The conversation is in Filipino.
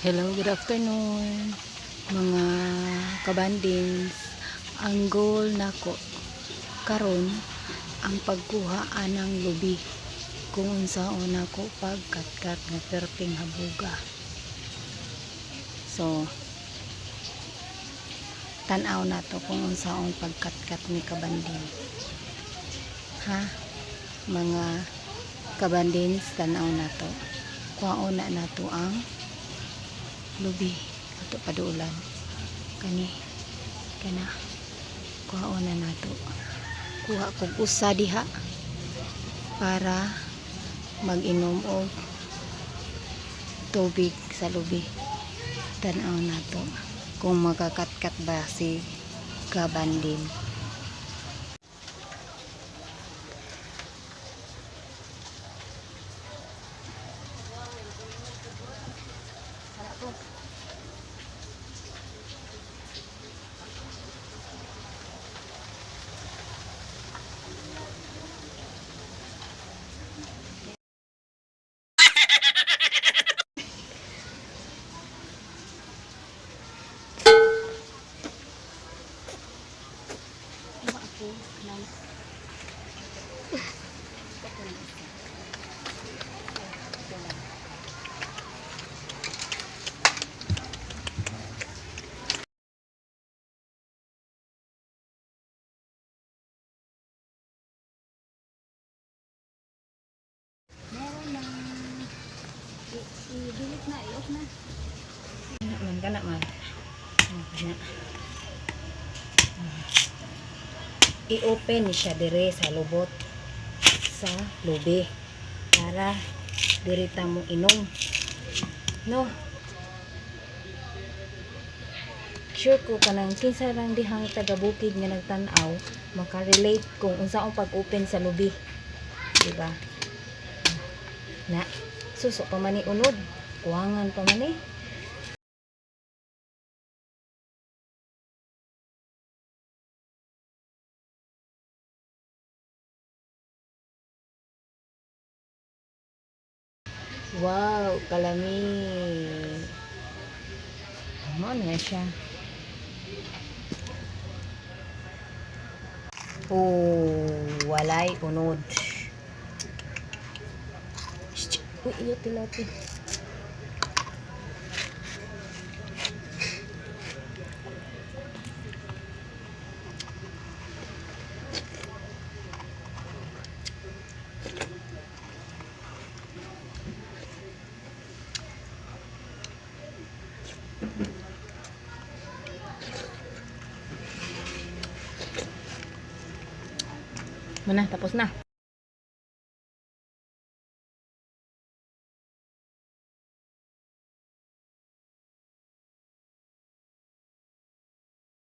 Hello, good afternoon mga kabandings. Ang goal nako karon ang pagkuha anang lubi kung unsaon nako pagkatkat nga perting habuga. So tan-aw na to kung unsaon pagkatkat ni kabanding. Ha? Mga kabandings, tan-aw na to. Kuhaon na to ang lubi ato paduulan kana kuhaon na nato, kuha kog usa diha para mag-inom og tubig sa lubi. Tan-aw nato kung makakatkat ba si kabanding. I-delete na, i-off na. Kana man. I-open ni siya dire sa lubot sa lubi para dirita mo inom. No. Sure ko kanang kinsa lang dihang taga-bukid nga nagtan-aw maka-relate kung unsaon pag-open sa lubi. Diba? Na suso pa man ni unod, kuwangan pa man eh. Wow, kalami. Ano na siya? Oh, walay unod. Uy, iyo tilapia. Mana, tapos na.